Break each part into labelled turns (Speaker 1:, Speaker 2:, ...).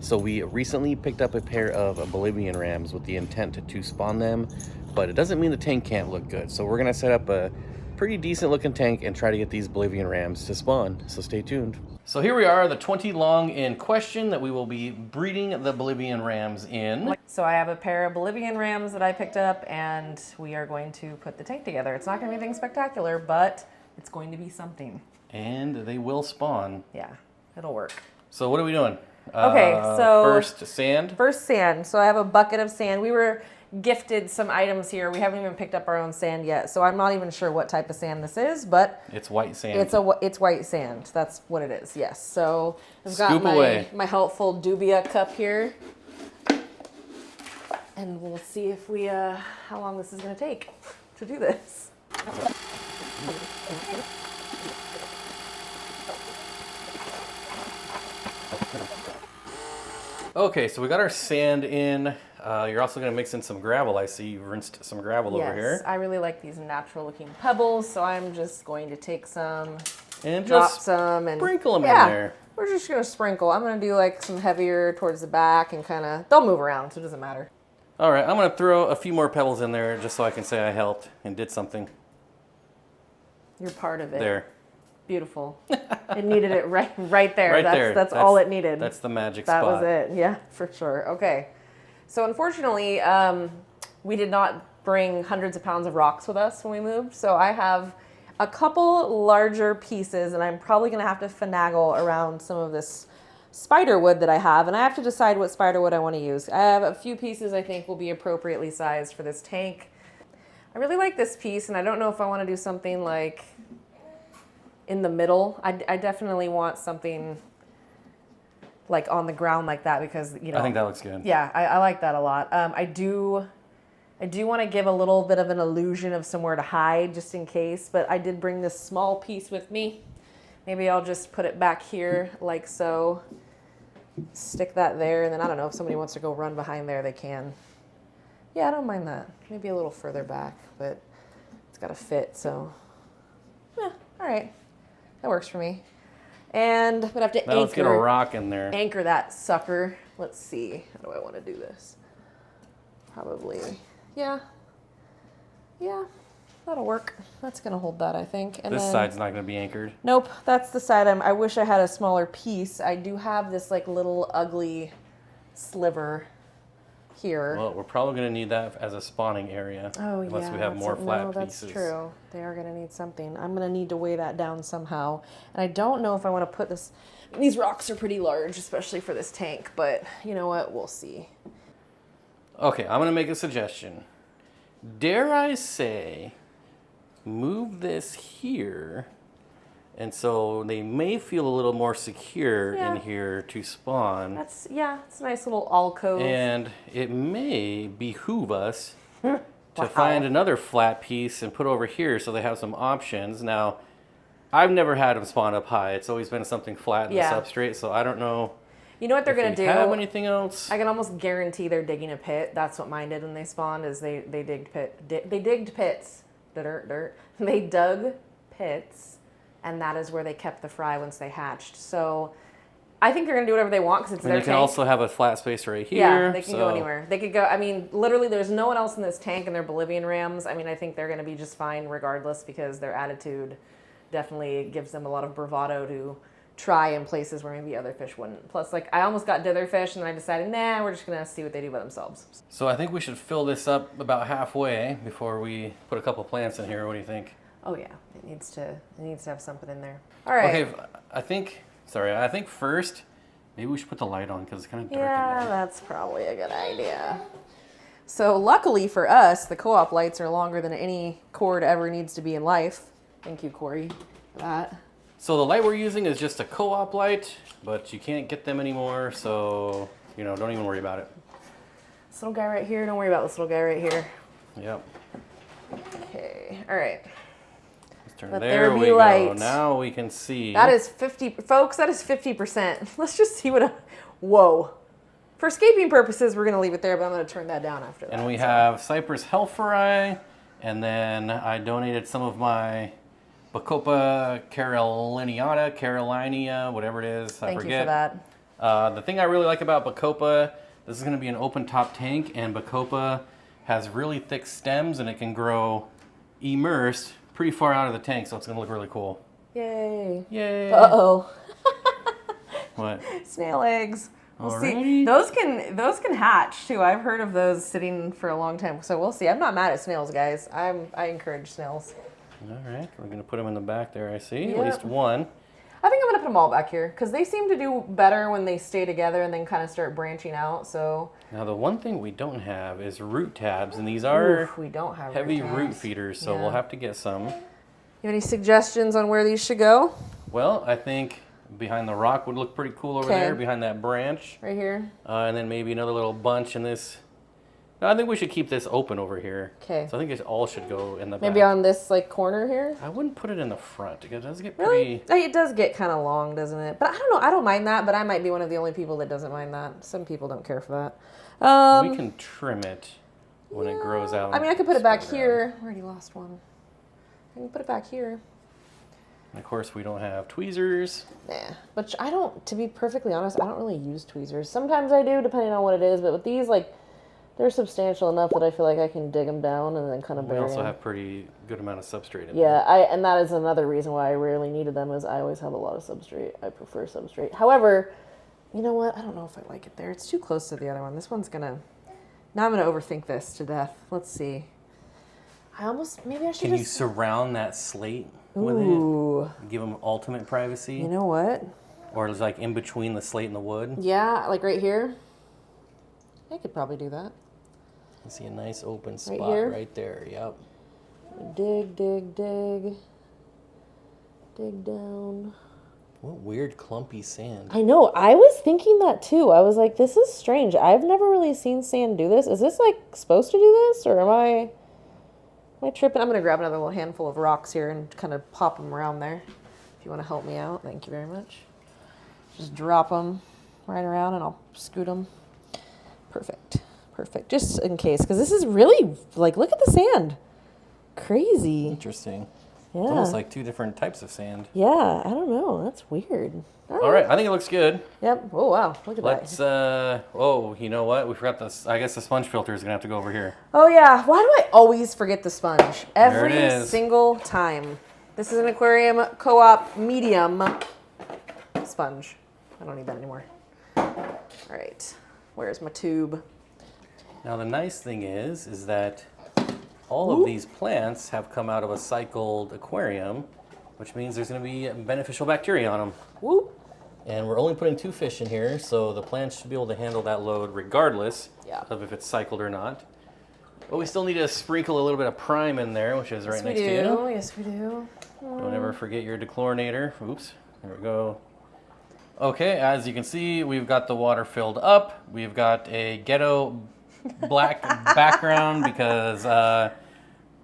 Speaker 1: So we recently picked up a pair of Bolivian rams with the intent to spawn them, but it doesn't mean the tank can't look good. So we're gonna set up a pretty decent looking tank and try to get these Bolivian rams to spawn. So stay tuned. So here we are, the 20 long in question that we will be breeding the Bolivian rams in.
Speaker 2: So I have a pair of Bolivian rams that I picked up, and we are going to put the tank together. It's not gonna be anything spectacular, but it's going to be something.
Speaker 1: And they will spawn.
Speaker 2: Yeah, it'll work.
Speaker 1: So what are we doing?
Speaker 2: Okay, so
Speaker 1: first sand.
Speaker 2: First sand. So I have a bucket of sand. We were gifted some items here. We haven't even picked up our own sand yet, so I'm not even sure what type of sand this is, but
Speaker 1: it's white sand.
Speaker 2: It's white sand. That's what it is. Yes. So I've got my helpful dubia cup here, and we'll see if we how long this is going to take to do this.
Speaker 1: Okay, so we got our sand in. You're also going to mix in some gravel. I see you've rinsed some gravel over here.
Speaker 2: Yes, I really like these natural looking pebbles, so I'm just going to take some
Speaker 1: and
Speaker 2: drop some and
Speaker 1: sprinkle them in there.
Speaker 2: We're just going to sprinkle. I'm going to do like some heavier towards the back and kind of, they'll move around, so it doesn't matter.
Speaker 1: All right, I'm going to throw a few more pebbles in there just so I can say I helped and did something.
Speaker 2: You're part of it.
Speaker 1: There.
Speaker 2: Beautiful. It needed it right there.
Speaker 1: Right there.
Speaker 2: That's all it needed.
Speaker 1: That's the magic spot.
Speaker 2: That was it. Yeah, for sure. Okay. So unfortunately, we did not bring hundreds of pounds of rocks with us when we moved. So I have a couple larger pieces, and I'm probably going to have to finagle around some of this spider wood that I have, and I have to decide what spider wood I want to use. I have a few pieces I think will be appropriately sized for this tank. I really like this piece, and I don't know if I want to do something like in the middle. I definitely want something like on the ground like that, because I
Speaker 1: think that looks good.
Speaker 2: Yeah, I like that a lot. I do want to give a little bit of an illusion of somewhere to hide just in case, but I did bring this small piece with me. Maybe I'll just put it back here like so. Stick that there, and then I don't know if somebody wants to go run behind there, they can. Yeah, I don't mind that. Maybe a little further back, but it's got to fit, so yeah, all right. That works for me. And I'm gonna have to
Speaker 1: let's get a rock in there.
Speaker 2: Anchor that sucker. Let's see. How do I want to do this? Probably, yeah, that'll work. That's gonna hold that, I think. And
Speaker 1: this side's not gonna be anchored.
Speaker 2: Nope, that's the side. I wish I had a smaller piece. I do have this like little ugly sliver here.
Speaker 1: Well, we're probably going to need that as a spawning area.
Speaker 2: Oh,
Speaker 1: unless we have more flat pieces.
Speaker 2: No, that's true. They are going to need something. I'm going to need to weigh that down somehow. And I don't know if I want to put this... These rocks are pretty large, especially for this tank. But you know what? We'll see.
Speaker 1: Okay, I'm going to make a suggestion. Dare I say, move this here... And so they may feel a little more secure in here to spawn.
Speaker 2: It's a nice little alcove.
Speaker 1: And it may behoove us to find another flat piece and put over here so they have some options. Now, I've never had them spawn up high. It's always been something flat in the substrate, so I don't know.
Speaker 2: You know what they're going to do?
Speaker 1: Have anything else?
Speaker 2: I can almost guarantee they're digging a pit. That's what mine did when they spawned, is they digged pits. They dug pits. And that is where they kept the fry once they hatched. So I think they're going to do whatever they want because it's their tank.
Speaker 1: They can also have a flat space right here.
Speaker 2: Yeah, they can go anywhere. They could go, I mean, literally there's no one else in this tank and they're Bolivian rams. I mean, I think they're going to be just fine regardless because their attitude definitely gives them a lot of bravado to try in places where maybe other fish wouldn't. Plus, like, I almost got dither fish and I decided, nah, we're just going to see what they do by themselves.
Speaker 1: So I think we should fill this up about halfway before we put a couple plants in here. What do you think?
Speaker 2: Oh yeah, it needs to have something in there. All right.
Speaker 1: Okay, I think first, maybe we should put the light on because it's kind of dark in
Speaker 2: there.
Speaker 1: there.
Speaker 2: That's probably a good idea. So luckily for us, the co-op lights are longer than any cord ever needs to be in life. Thank you, Corey, for that.
Speaker 1: So the light we're using is just a co-op light, but you can't get them anymore, so, don't even worry about it.
Speaker 2: This little guy right here, don't worry about this little guy right here.
Speaker 1: Yep.
Speaker 2: Okay, all right.
Speaker 1: There we go. Now we can see.
Speaker 2: That is 50, folks. That is 50%. Let's just see what. Whoa. For escaping purposes, we're going to leave it there, but I'm going to turn that down after that.
Speaker 1: And we have Cypress Helferi, and then I donated some of my Bacopa Caroliniana, whatever it is.
Speaker 2: Thank you for that.
Speaker 1: The thing I really like about Bacopa, this is going to be an open top tank, and Bacopa has really thick stems and it can grow immersed pretty far out of the tank, so it's going to look really cool.
Speaker 2: Yay.
Speaker 1: Yay.
Speaker 2: Uh-oh.
Speaker 1: What?
Speaker 2: Snail eggs. We'll
Speaker 1: Alrighty.
Speaker 2: see. Those can hatch too. I've heard of those sitting for a long time. So we'll see. I'm not mad at snails, guys. I encourage snails.
Speaker 1: All right, we're going to put them in the back there, I see.
Speaker 2: Yep.
Speaker 1: At least one.
Speaker 2: I think I'm going to put them all back here because they seem to do better when they stay together and then kind of start branching out. So
Speaker 1: Now the one thing we don't have is root tabs, and these are
Speaker 2: we don't have
Speaker 1: heavy
Speaker 2: root
Speaker 1: root
Speaker 2: tabs.
Speaker 1: feeders, so
Speaker 2: Yeah.
Speaker 1: we'll have to get some.
Speaker 2: You have any suggestions on where these should go?
Speaker 1: Well, I think behind the rock would look pretty cool over
Speaker 2: Okay.
Speaker 1: there, behind that branch.
Speaker 2: Right here?
Speaker 1: And then maybe another little bunch in this. No, I think we should keep this open over here.
Speaker 2: Okay.
Speaker 1: So I think it all should go in the
Speaker 2: Maybe
Speaker 1: back.
Speaker 2: on this like corner here?
Speaker 1: I wouldn't put it in the front because it does get
Speaker 2: Really?
Speaker 1: pretty...
Speaker 2: It does get kind of long, doesn't it? But I don't know. I don't mind that, but I might be one of the only people that doesn't mind that. Some people don't care for that.
Speaker 1: we can trim it when it grows out.
Speaker 2: I mean, I could put it back
Speaker 1: spread
Speaker 2: here. I already lost one. I can put it back here.
Speaker 1: And of course, we don't have tweezers.
Speaker 2: Nah. But I don't, to be perfectly honest, I don't really use tweezers. Sometimes I do, depending on what it is. But with these, like, they're substantial enough that I feel like I can dig them down and then kind of
Speaker 1: We
Speaker 2: bury
Speaker 1: also
Speaker 2: them.
Speaker 1: have pretty good amount of substrate in
Speaker 2: Yeah,
Speaker 1: there.
Speaker 2: and that is another reason why I rarely needed them is I always have a lot of substrate. I prefer substrate. However, you know what? I don't know if I like it there. It's too close to the other one. This one's gonna... Now I'm gonna overthink this to death. Let's see. Maybe I should
Speaker 1: Can you
Speaker 2: just...
Speaker 1: surround that slate with
Speaker 2: Ooh.
Speaker 1: it? Give them ultimate privacy?
Speaker 2: You know what?
Speaker 1: Or is like in between the slate and the wood?
Speaker 2: Yeah, like right here. I could probably do that.
Speaker 1: You see a nice open spot
Speaker 2: here?
Speaker 1: right there. Yep.
Speaker 2: Dig, dig, dig. Dig down.
Speaker 1: What weird clumpy sand.
Speaker 2: I know. I was thinking that too. I was like, this is strange. I've never really seen sand do this. Is this like supposed to do this, or am I tripping? I'm gonna grab another little handful of rocks here and kind of pop them around there. If you want to help me out, thank you very much. Just drop them right around, and I'll scoot them. Perfect. Perfect. Just in case, because this is really like, look at the sand. Crazy.
Speaker 1: Interesting.
Speaker 2: Yeah.
Speaker 1: It's almost like two different types of sand.
Speaker 2: Yeah. I don't know. That's weird.
Speaker 1: All right, I think it looks good.
Speaker 2: Yep. Oh wow. Look at
Speaker 1: Let's,
Speaker 2: that.
Speaker 1: oh, you know what? We forgot this. I guess the sponge filter is going to have to go over here.
Speaker 2: Oh yeah, why do I always forget the sponge?
Speaker 1: There it
Speaker 2: Every
Speaker 1: is.
Speaker 2: single time. This is an Aquarium Co-op medium sponge. I don't need that anymore. All right, where's my tube?
Speaker 1: Now, the nice thing is that all of these plants have come out of a cycled aquarium, which means there's going to be beneficial bacteria on them.
Speaker 2: Whoop.
Speaker 1: And we're only putting 2 fish in here, so the plants should be able to handle that load regardless
Speaker 2: Yeah.
Speaker 1: of if it's cycled or not. But we still need to sprinkle a little bit of prime in there, which is right
Speaker 2: Yes,
Speaker 1: next
Speaker 2: we
Speaker 1: to
Speaker 2: do.
Speaker 1: you.
Speaker 2: Yes, we do.
Speaker 1: Don't ever forget your dechlorinator. Oops, there we go. Okay, as you can see, we've got the water filled up. We've got a ghetto black background because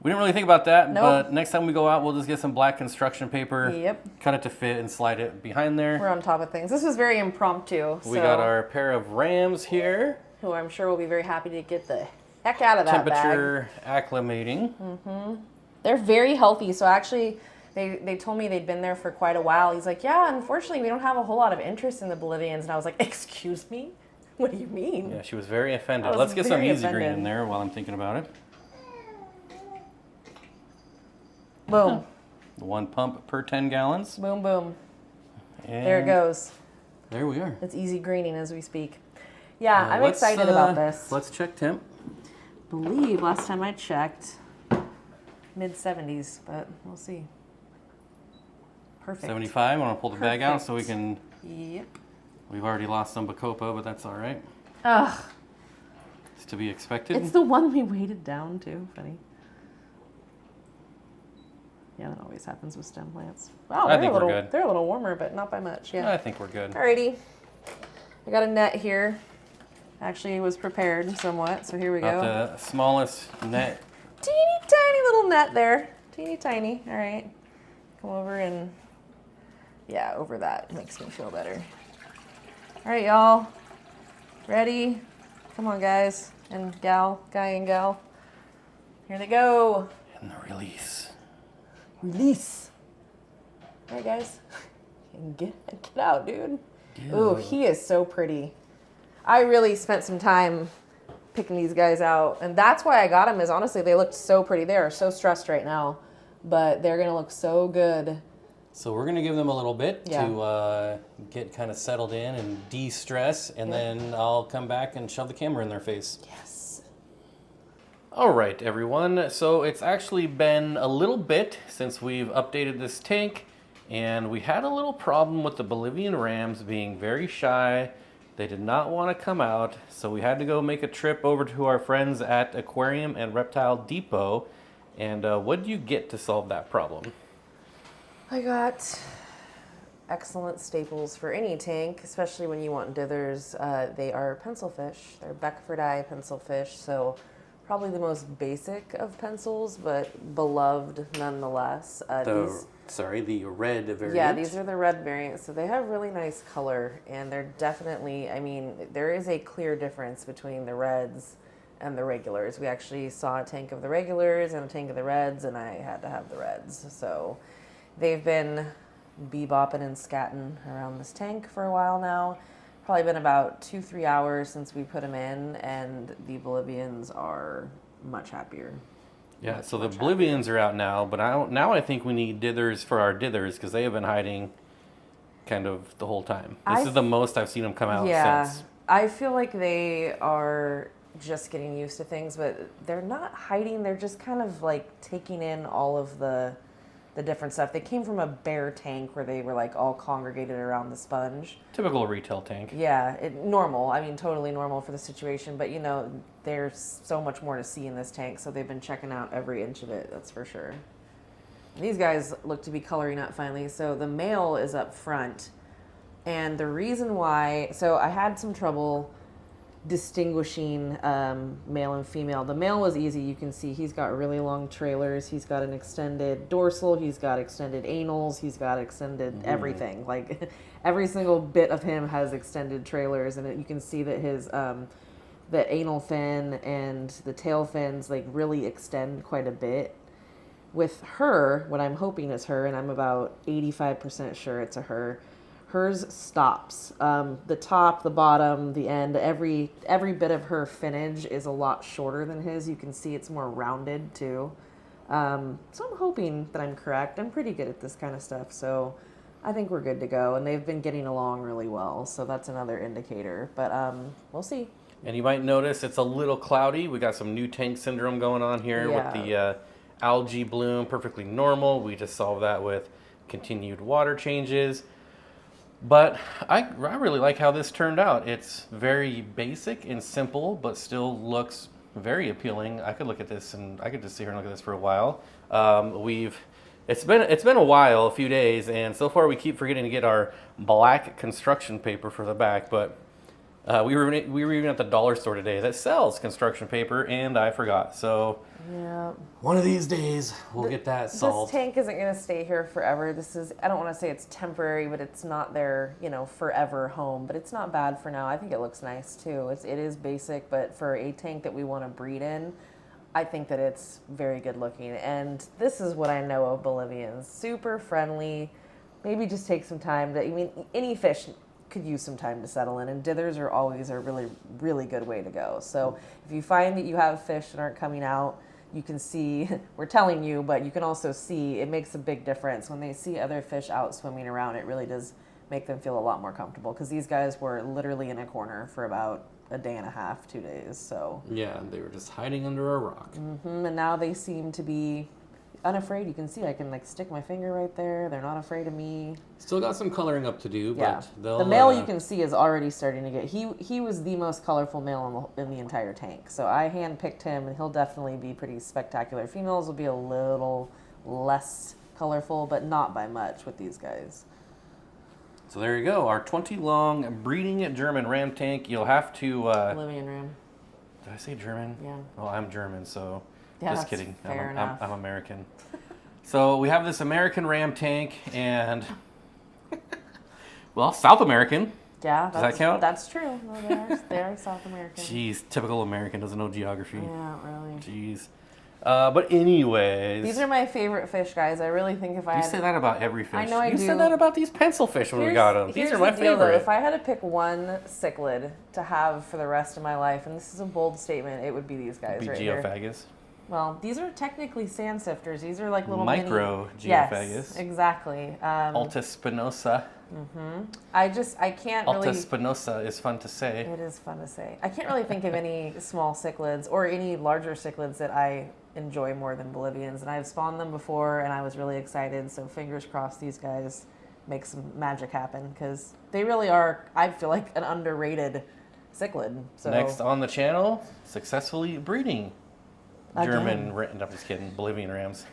Speaker 1: we didn't really think about that.
Speaker 2: Nope.
Speaker 1: But next time we go out, we'll just get some black construction paper,
Speaker 2: Yep.
Speaker 1: cut it to fit, and slide it behind there.
Speaker 2: We're on top of things. This was very impromptu.
Speaker 1: We got our pair of rams here.
Speaker 2: who I'm sure will be very happy to get the heck out of that
Speaker 1: Temperature acclimating.
Speaker 2: They're very healthy. So actually, they told me they'd been there for quite a while. He's like, yeah, unfortunately, we don't have a whole lot of interest in the Bolivians. And I was like, excuse me? What do you mean?
Speaker 1: Yeah, she was very offended.
Speaker 2: I was
Speaker 1: Let's get some
Speaker 2: very
Speaker 1: easy green
Speaker 2: offended.
Speaker 1: in there while I'm thinking about it.
Speaker 2: Boom.
Speaker 1: 1 pump per 10 gallons.
Speaker 2: Boom, boom.
Speaker 1: And
Speaker 2: There it goes.
Speaker 1: There we are.
Speaker 2: It's easy greening as we speak. Yeah, I'm
Speaker 1: Let's,
Speaker 2: excited about this.
Speaker 1: Let's check temp.
Speaker 2: Believe last time I checked, mid-70s, but we'll see. Perfect.
Speaker 1: 75. I'm going to pull the bag out so we can...
Speaker 2: Yep.
Speaker 1: We've already lost some Bacopa, but that's all right.
Speaker 2: Ugh,
Speaker 1: It's to be expected.
Speaker 2: it's the one we weighted down too. Funny. Yeah, that always happens with stem plants. Wow,
Speaker 1: I think we're
Speaker 2: little,
Speaker 1: good.
Speaker 2: They're a little warmer, but not by much. Yeah.
Speaker 1: I think we're good.
Speaker 2: Alrighty. I got a net here. Actually, it was prepared somewhat, so here we go.
Speaker 1: Got the smallest net.
Speaker 2: Teeny tiny little net there. Teeny tiny. All right. Come over and, yeah, over that makes me feel better. All right, y'all. Ready? Come on, guys and gal, guy and gal. Here they go.
Speaker 1: And the release.
Speaker 2: Release. All right, guys. Get out, dude. Ooh, he is so pretty. I really spent some time picking these guys out, and that's why I got them. Is honestly they looked so pretty. They are so stressed right now, but they're gonna look so good.
Speaker 1: So we're gonna give them a little bit to get kind of settled in and de-stress, and then I'll come back and shove the camera in their face.
Speaker 2: Yes.
Speaker 1: All right, everyone. So it's actually been a little bit since we've updated this tank, and we had a little problem with the Bolivian rams being very shy. They did not want to come out, so we had to go make a trip over to our friends at Aquarium and Reptile Depot. And what did you get to solve that problem?
Speaker 2: I got excellent staples for any tank, especially when you want dithers. They are pencil fish. They're Beckfordi pencil fish, so probably the most basic of pencils, but beloved nonetheless.
Speaker 1: The red variant?
Speaker 2: Yeah, these are the red variants. So they have really nice color, and they're definitely, I mean, there is a clear difference between the reds and the regulars. We actually saw a tank of the regulars and a tank of the reds, and I had to have the reds. So they've been bebopping and scatting around this tank for a while now. Probably been about 2-3 hours since we put them in, and the Bolivians are much happier.
Speaker 1: Yeah, so the Bolivians are out now, but I think we need dithers for our dithers because they have been hiding kind of the whole time. This is the most I've seen them come out since.
Speaker 2: I feel like they are just getting used to things, but they're not hiding. They're just kind of like taking in all of the different stuff. They came from a bare tank where they were like all congregated around the sponge.
Speaker 1: Typical retail tank.
Speaker 2: Yeah, normal. I mean, totally normal for the situation. But you know, there's so much more to see in this tank, so they've been checking out every inch of it. That's for sure. These guys look to be coloring up finally. So the male is up front, and the reason why. So I had some trouble distinguishing male and female. The male was easy. You can see he's got really long trailers. He's got an extended dorsal. He's got extended anals. He's got extended everything. Like every single bit of him has extended trailers, and you can see that his the anal fin and the tail fins like really extend quite a bit. With her, what I'm hoping is her, and I'm about 85% sure it's a her. Hers stops. The top, the bottom, the end, every bit of her finnage is a lot shorter than his. You can see it's more rounded too. So I'm hoping that I'm correct. I'm pretty good at this kind of stuff, so I think we're good to go. And they've been getting along really well, so that's another indicator. But we'll see.
Speaker 1: And you might notice it's a little cloudy. We got some new tank syndrome going on here with the algae bloom. Perfectly normal. We just solved that with continued water changes. But I really like how this turned out. It's very basic and simple, but still looks very appealing. I could look at this and I could just sit here and look at this for a while. It's been a while, a few days, and so far we keep forgetting to get our black construction paper for the back. But we were even at the dollar store today that sells construction paper, and I forgot. So
Speaker 2: yeah,
Speaker 1: one of these days we'll get that solved.
Speaker 2: This tank isn't going to stay here forever. I don't want to say it's temporary, but it's not their forever home. But it's not bad for now. I think it looks nice too. It is basic, but for a tank that we want to breed in, I think that it's very good looking. And this is what I know of Bolivians: super friendly. Maybe just take some time any fish could use some time to settle in, and dithers are always a really, really good way to go. So if you find that you have fish that aren't coming out, you can see, we're telling you, but you can also see it makes a big difference. When they see other fish out swimming around, it really does make them feel a lot more comfortable, because these guys were literally in a corner for about a day and a half, 2 days. So
Speaker 1: yeah, they were just hiding under a rock.
Speaker 2: And now they seem to be unafraid. You can see I can stick my finger right there. They're not afraid of me.
Speaker 1: Still got some coloring up to do,
Speaker 2: yeah.
Speaker 1: but
Speaker 2: the male you can see is already starting to get. He was the most colorful male in the entire tank. So I handpicked him, and he'll definitely be pretty spectacular. Females will be a little less colorful, but not by much with these guys.
Speaker 1: So there you go, our 20 long breeding German ram tank. You'll have to
Speaker 2: Bolivian ram.
Speaker 1: Did I say German?
Speaker 2: Yeah.
Speaker 1: Well, I'm German, so
Speaker 2: yeah,
Speaker 1: just kidding.
Speaker 2: Fair enough.
Speaker 1: I'm American. So we have this American ram tank, and well, South American.
Speaker 2: Yeah,
Speaker 1: does that count?
Speaker 2: That's true. No, they are South American.
Speaker 1: Jeez, typical American, doesn't know geography.
Speaker 2: Yeah, really.
Speaker 1: Jeez. But anyways,
Speaker 2: These are my favorite fish, guys. I really think if I
Speaker 1: you
Speaker 2: had...
Speaker 1: say that about every fish.
Speaker 2: I know I
Speaker 1: you
Speaker 2: do.
Speaker 1: said that about these pencil fish when we got them. These
Speaker 2: Here's
Speaker 1: are my
Speaker 2: the deal,
Speaker 1: favorite.
Speaker 2: though. If I had to pick one cichlid to have for the rest of my life, and this is a bold statement, it would be these guys right here.
Speaker 1: Geophagus.
Speaker 2: Well, these are technically sand sifters. These are like little
Speaker 1: micro
Speaker 2: mini...
Speaker 1: geophagus.
Speaker 2: Yes, exactly.
Speaker 1: Alta spinosa.
Speaker 2: I can't really...
Speaker 1: Alta spinosa is fun to say.
Speaker 2: It is fun to say. I can't really think of any small cichlids or any larger cichlids that I enjoy more than Bolivians. And I've spawned them before, and I was really excited. So fingers crossed these guys make some magic happen, because they really are, I feel like, an underrated cichlid. So
Speaker 1: Next on the channel, successfully breeding
Speaker 2: Again.
Speaker 1: No, I'm just kidding. Bolivian rams.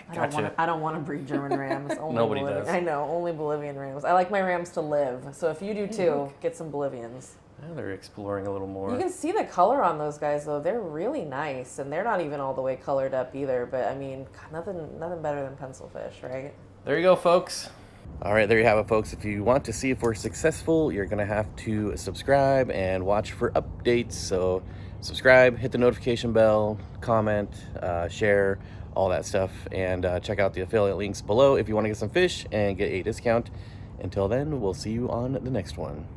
Speaker 2: I don't want to breed German rams. Only
Speaker 1: Nobody
Speaker 2: Bolivian.
Speaker 1: does.
Speaker 2: I know, only Bolivian rams. I like my rams to live. So if you do too, get some Bolivians.
Speaker 1: Now they're exploring a little more.
Speaker 2: You can see the color on those guys, though. They're really nice, and they're not even all the way colored up either. But I mean, God, nothing better than pencil fish, right?
Speaker 1: There you go, folks. All right, there you have it, folks. If you want to see if we're successful, you're going to have to subscribe and watch for updates. So subscribe, hit the notification bell, comment, share, all that stuff. And check out the affiliate links below if you want to get some fish and get a discount. Until then, we'll see you on the next one.